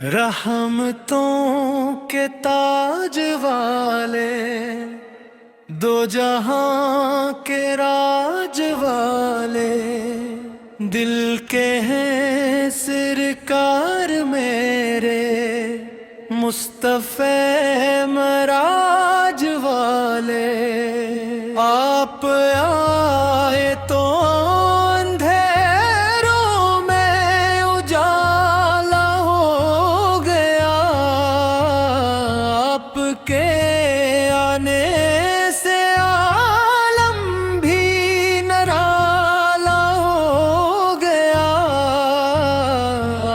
रहमतों के ताज वाले, दो जहां के राज वाले, दिल के हैं सरकार मेरे, मुस्तफ़े मराज वाले। आप आए तो अंधेरों में उजाला हो गया, आपके आने से आलम भी निराला हो गया।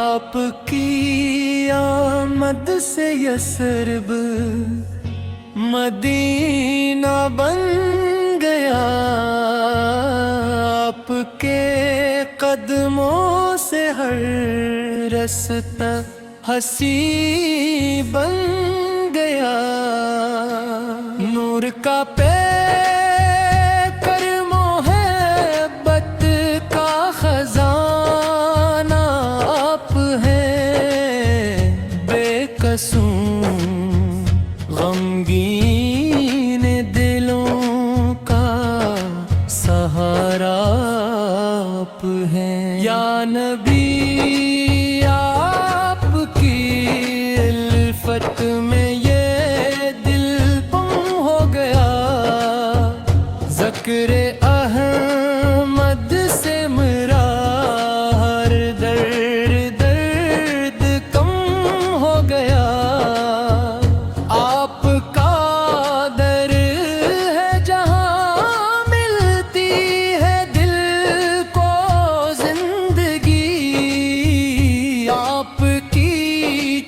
आपकी आमद से यसरब मदीना बन गया, आपके कदमों से हर रास्ता हंसी बन गया। नूर का पैकर मोहब्बत का खजाना आप हैं, बेकसूर गमगीन दिलों का सहारा आप हैं। या नबी आपकी इल्फत में ये दिल गुम हो गया, ज़िक्र अहमद से मेरा हर दर्द कम हो गया। आपका दर है जहाँ मिलती है दिल को जिंदगी, आपकी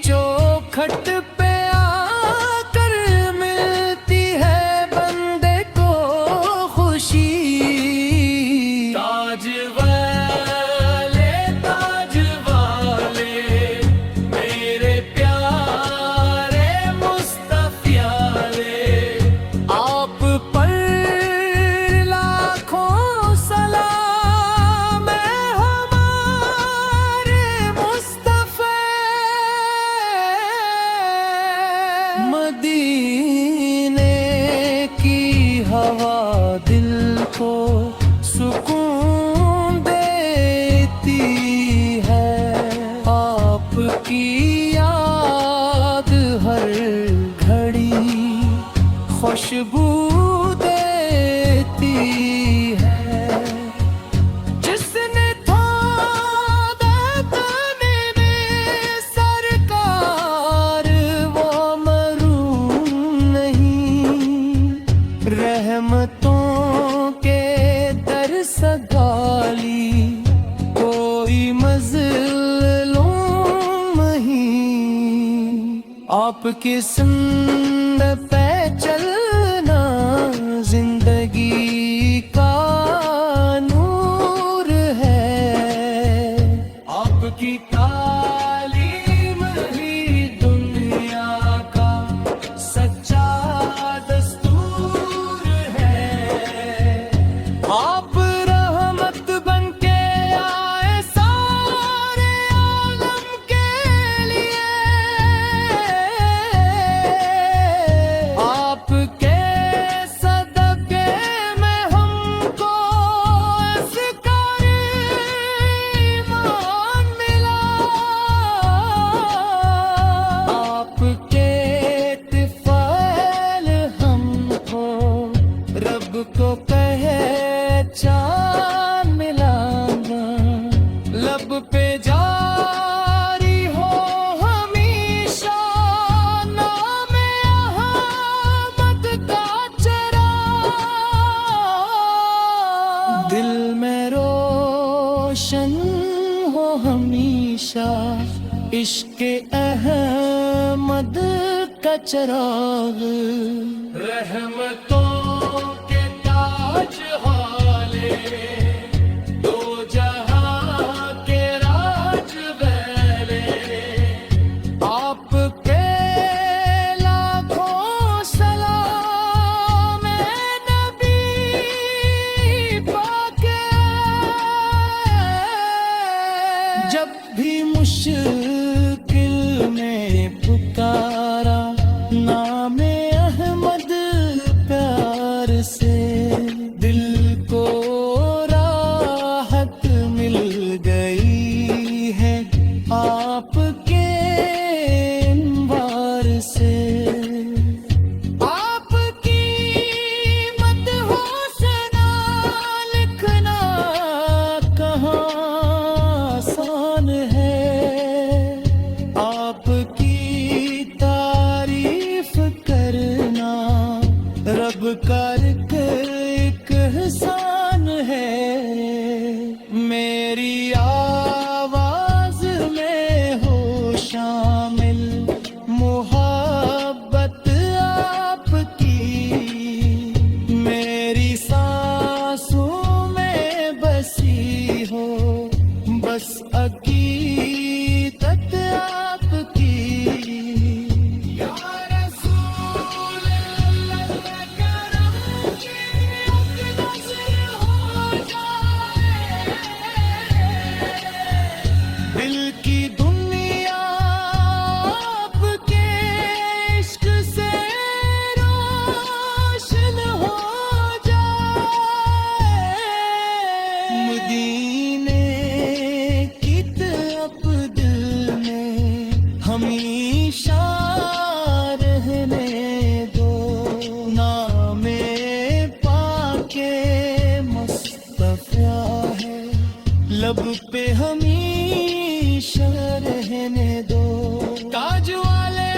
चौखट पे आकर मिलती है बंदे को खुशी। ताज वाले मेरे प्यारे मुस्तफ़ियाले, आप पर लाखों सलाम है हमारे मुस्तफ़े। मदीने की हवा दिल को सुकून देती है, आपकी याद हर घड़ी खुशबू देती है। जिसने थामा तने में सरकार, वो मरूम नहीं, रहमतों के दर सगाली कोई मज़लूम नहीं। आपकी सुन्नत पे चलना जिंदगी का नूर है, आपकी तालीम ही दुनिया का सच्चा दस्तूर है। आप रहमत बन के आए सारे आलम के लिए, आपके सदके में हमको इसका ईमान मिला। आपके तिफ़ैल हमको रब को पहचान मिला। लब पे जारी हो हमेशा नाम अहमद का चिराग, दिल में रोशन हो हमेशा इश्क़ अहमद का चिराग। रहमतों के ताज वाले, दो जहां के राज वाले, आपके लाखों सलाम है नबी पाके। जब भी मुश्किल آپ کے انوار سے آپ کی مدحوں سے نہ لکھنا کہاں آسان ہے آپ کی تعریف کرنا رب کا ایک احسان ہے میری آواز میں ہو شامل محبت آپ کی میری سانسوں میں بسی ہو بس عقیدت آپ کی یا رسول اللہ کرم کی ایک نظر ہو جائے دل کی دنیا آپ کے عشق سے روشن ہو جائے مدینے کی طرف دل میں ہمیشہ رہنے دو نام پاک مصطفیٰ ہے لب پہ ہمیشہ رہنے دو تاج والے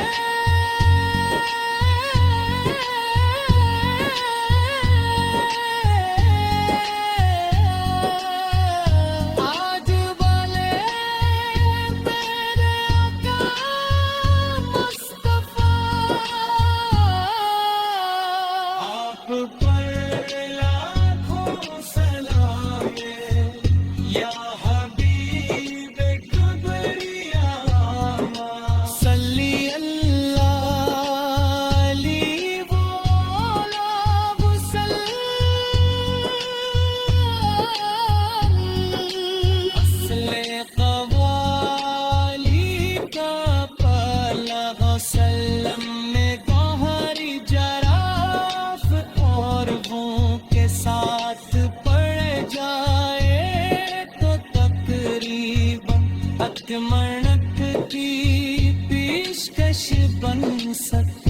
آج والے میرے آقا مصطفیٰ آپ پر لاکھوں سلام یا حبیب کبریا صلی اللہ علیہ وآلہ وسلم اصل قوالی کا پہلا وسلم میں گوہری جراف اور وہ کے ساتھ پڑ جائے تو تقریباً اکمرنک کی پیشکش بن سکتی